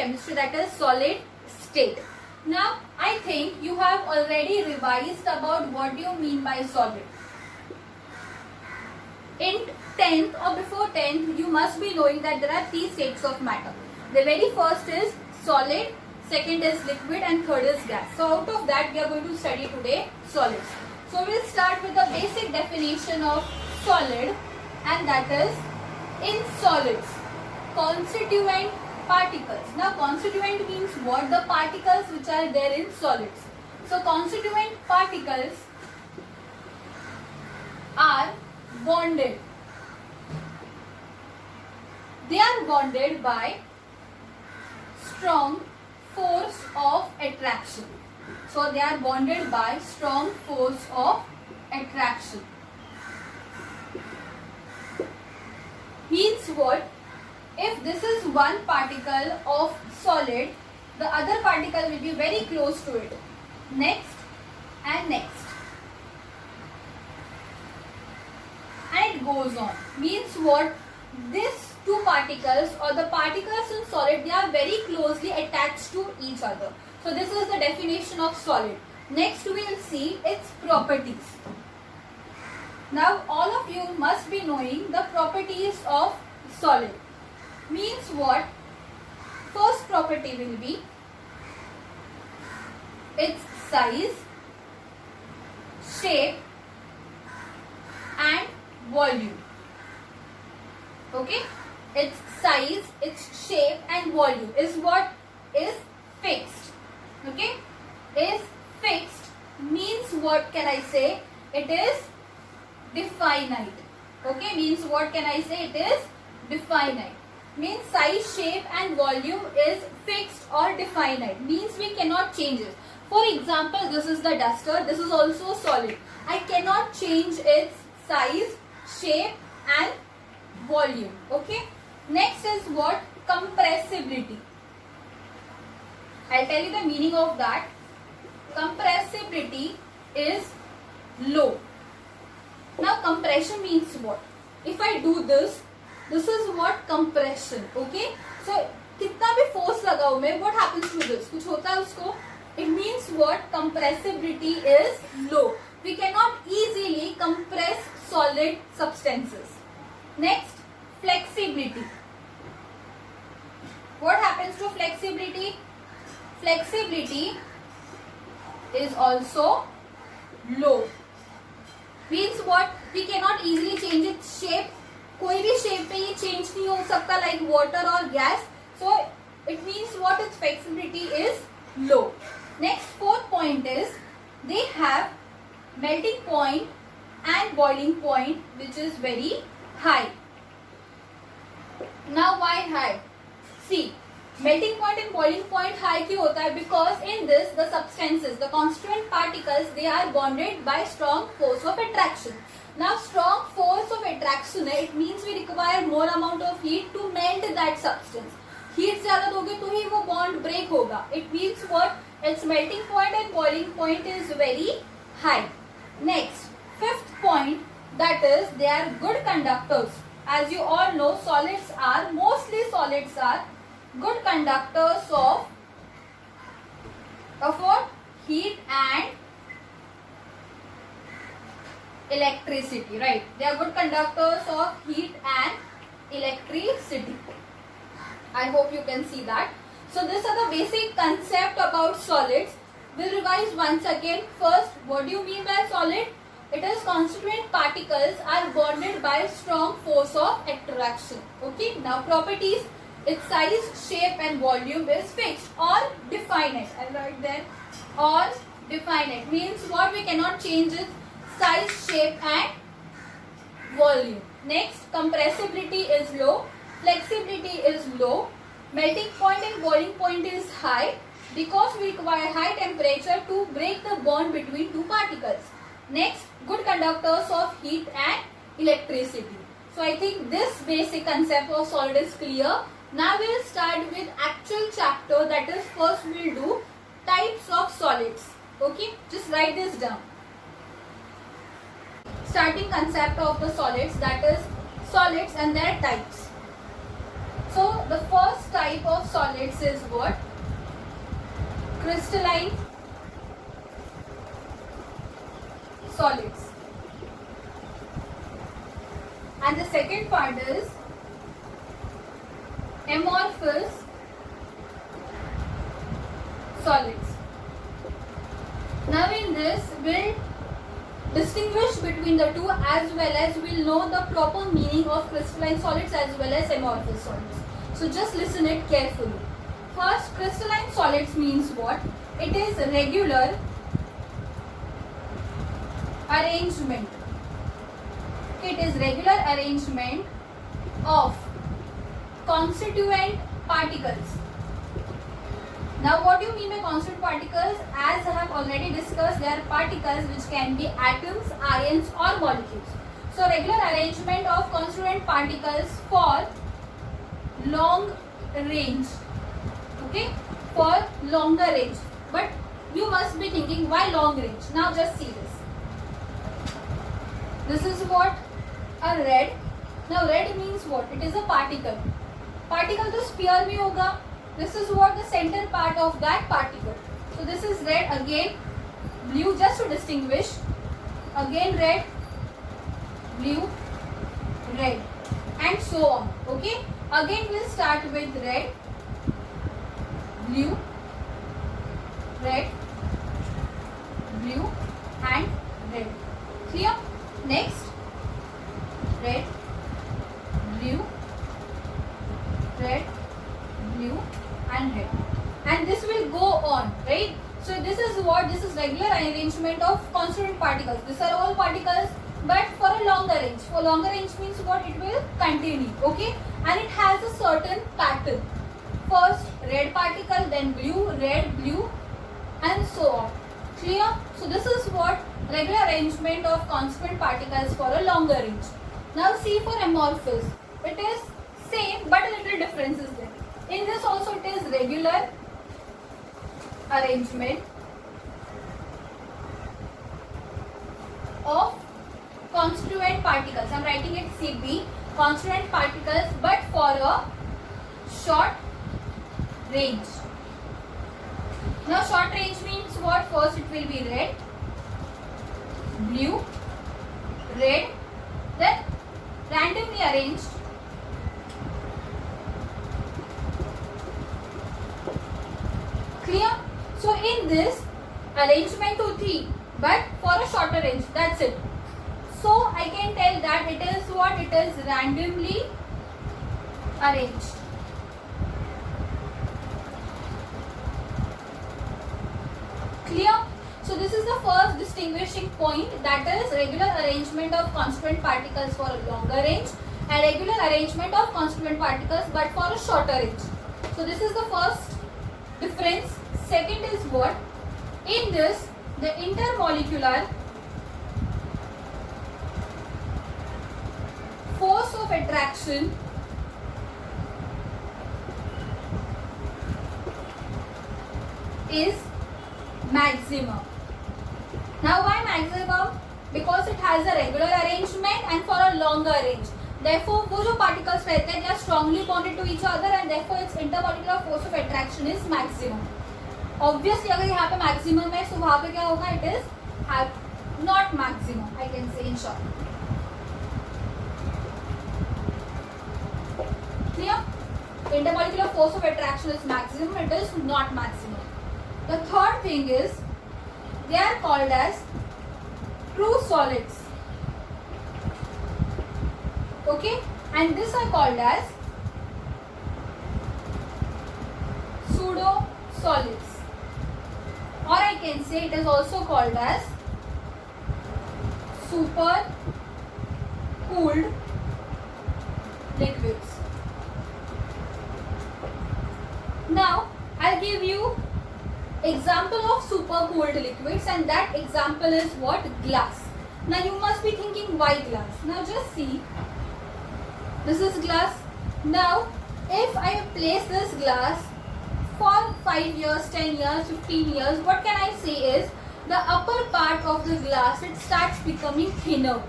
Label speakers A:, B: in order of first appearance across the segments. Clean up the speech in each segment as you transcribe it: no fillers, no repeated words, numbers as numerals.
A: chemistry, that is solid state. Now I think you have already revised about what do you mean by solid. In 10th or before 10th, you must be knowing that there are 3 states of matter. The very first is solid, second is liquid, and third is gas. So out of that we are going to study today solids. So we'll start with the basic definition of solid, and that is in solids, constituent particles. Now constituent means what? The particles which are there in solids. So constituent particles are bonded. They are bonded by strong force of attraction. So they are bonded by strong force of attraction. Means what? If this is one particle of solid, the other particle will be very close to it. Next and next. And it goes on. Means what? These two particles or the particles in solid, they are very closely attached to each other. So this is the definition of solid. Next we will see its properties. Now all of you must be knowing the properties of solid. Means what? First property will be its size, shape and volume. Okay? Its size, its shape and volume is what? Is fixed. Okay? Is fixed means what can I say? It is definite. Okay? Means what can I say? It is definite. Means size, shape and volume is fixed or definite. Means we cannot change it. For example, this is the duster. This is also solid. I cannot change its size, shape and volume. Okay? Next is what? Compressibility. I'll tell you the meaning of that. Compressibility is low. Now compression means what? If I do this is what? Compression. Okay? So कितना भी force लगाऊं मैं, what happens to this? कुछ होता है उसको? It means what? Compressibility is low. We cannot easily compress solid substances. Next, flexibility. What happens to flexibility? Flexibility is also low. Means what? We cannot easily change its shape. कोई भी shape पे ये change नहीं हो सकता like water or gas. So it means what? Its flexibility is low. Next, fourth point is they have melting point and boiling point which is very high. Now why high? See, melting point and boiling point high क्यों होता है? Because in this the substances, the constituent particles, they are bonded by strong force of attraction. Now strong force of attraction है, it means we require more amount of heat to melt that substance. Heat ज़्यादा दोगे तो ही वो bond break होगा. It means what? Its melting point and boiling point is very high. Next, fifth point, that is they are good conductors. As you all know, mostly solids are good conductors of what? Heat and electricity, right? They are good conductors of heat and electricity. I hope you can see that. So these are the basic concept about solids. We'll revise once again. First, what do you mean by solid? It is constituent particles are bonded by strong force of attraction. Okay. Now properties. Its size, shape and volume is fixed or definite. I'll write there. Or definite means what? We cannot change its size, shape and volume. Next, compressibility is low. Flexibility is low. Melting point and boiling point is high because we require high temperature to break the bond between two particles. Next, good conductors of heat and electricity. So I think this basic concept of solid is clear. Now we will start with actual chapter, that is first we will do types of solids. Okay, just write this down. Starting concept of the solids, that is solids and their types. So The first type of solids is what? Crystalline solids. And the second part is amorphous solids. Now in this we'll distinguish between the two, as well as we'll know the proper meaning of crystalline solids as well as amorphous solids. So just listen it carefully. First, crystalline solids means what? It is regular arrangement. It is regular arrangement of constituent particles. Now what do you mean by constituent particles? As I have already discussed, they are particles which can be atoms, ions or molecules. So regular arrangement of constituent particles for long range. Okay, for longer range. But you must be thinking, why long range? Now just see this. This is what? A red. Now red means what? It is a particle. Particle to sphere mein hoga. This is what? The center part of that particle. So this is red. Again blue, just to distinguish. Again red, blue, red, and so on. Okay. Again we'll start with red, blue, red, blue and red. Clear? Next, red, blue, red, blue and red. And this will go on, right? So this is what? This is regular arrangement of constituent particles. These are all particles, but for a longer range. For longer range means what? It will continue, okay? And it has a certain pattern. First red particle, then blue, red, blue and so on. Clear? So this is what? Regular arrangement of constituent particles for a longer range. Now see for amorphous. It is same but a little difference is there. In this also it is regular arrangement of constituent particles. I am writing it CP, constituent particles, but for a short range. Now short range means what? First it will be red, blue, red, then randomly arranged clear? So in this arrangement to 3 but for a shorter range, that's it. So I can tell that it is what? It is randomly arranged. Clear? So this is the first distinguishing point, that is regular arrangement of constituent particles for a longer range and regular arrangement of constituent particles but for a shorter range. So this is the first difference. Second is what? In this, the intermolecular force of attraction is maximum. Now why maximum? Because it has a regular arrangement and for a longer range. Therefore, वो जो particles रहते हैं, they are strongly bonded to each other and therefore its intermolecular force of attraction is maximum. Obviously, अगर यहाँ पे maximum है, so वहाँ पे क्या होगा? It is not maximum. I can say in short. Clear? Intermolecular force of attraction is maximum. It is not maximum. The third thing is, they are called as true solids. Okay, and this are called as pseudo solids, or I can say it is also called as super cooled liquids. Now I'll give you example of super cooled liquids, and that example is what? Glass. Now you must be thinking, why glass? Now just see, this is glass. Now if I place this glass for 5 years, 10 years, 15 years, what can I say is, the upper part of the glass, it starts becoming thinner,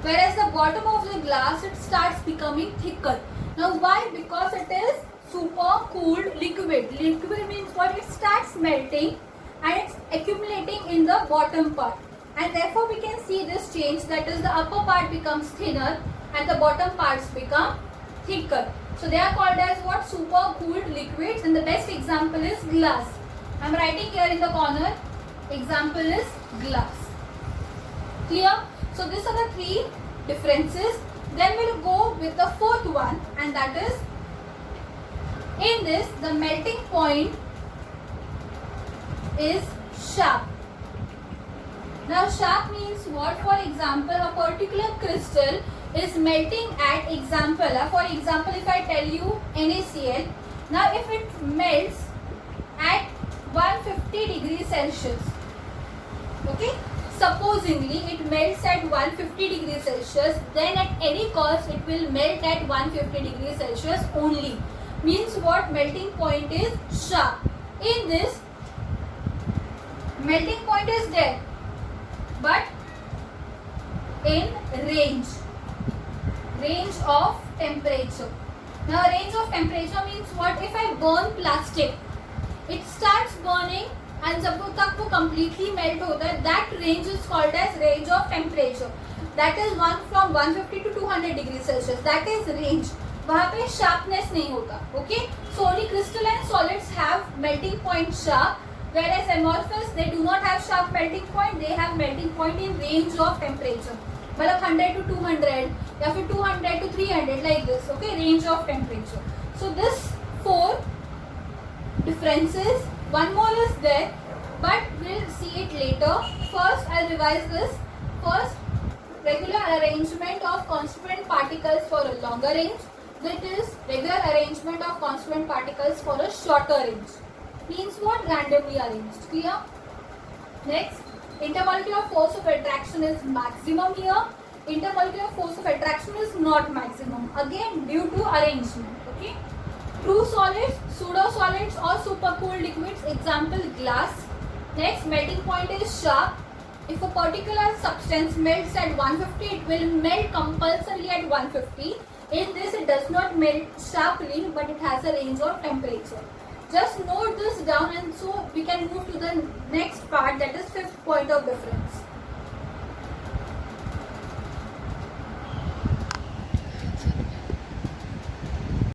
A: whereas the bottom of the glass, it starts becoming thicker. Now why? Because it is super cooled liquid. Liquid means what? It starts melting and it's accumulating in the bottom part, and therefore we can see this change, that is the upper part becomes thinner and the bottom parts become thicker. So they are called as what? Super cooled liquids, and the best example is glass. I am writing here in the corner, example is glass. Clear? So these are the three differences. Then we'll go with the fourth one, and that is, in this the melting point is sharp. Now sharp means what? For example, a particular crystal is melting at example. For example, if I tell you NaCl, now if it melts at 150 degrees Celsius, okay, supposingly it melts at 150 degrees Celsius, then at any cost it will melt at 150 degrees Celsius only. Means what? Melting point is sharp. In this, melting point is there, but in range of temperature. Now range of temperature means what? If I burn plastic, it starts burning and जब तक वो completely melt होता है, that range is called as range of temperature. That is one from 150 to 200 degrees Celsius. That is range. वहाँ पे sharpness नहीं होता. Okay? So only crystalline solids have melting point sharp, whereas amorphous, they do not have sharp melting point. They have melting point in range of temperature. मतलब 100 to 200 या फिर 200 to 300 like this. Okay? Range of temperature. So this 4 differences. One more is there, but we'll see it later. First, I'll revise this. First, regular arrangement of constituent particles for a longer range. That is regular arrangement of constituent particles for a shorter range. Means what? Randomly arranged. Clear? Next, intermolecular force of attraction is maximum here. Intermolecular force of attraction is not maximum. Again, due to arrangement. Okay? True solids, pseudo solids or supercooled liquids. Example, glass. Next, melting point is sharp. If a particular substance melts at 150, it will melt compulsorily at 150. In this, it does not melt sharply, but it has a range of temperature. Just note this down, and so we can move to the next part, that is fifth point of difference.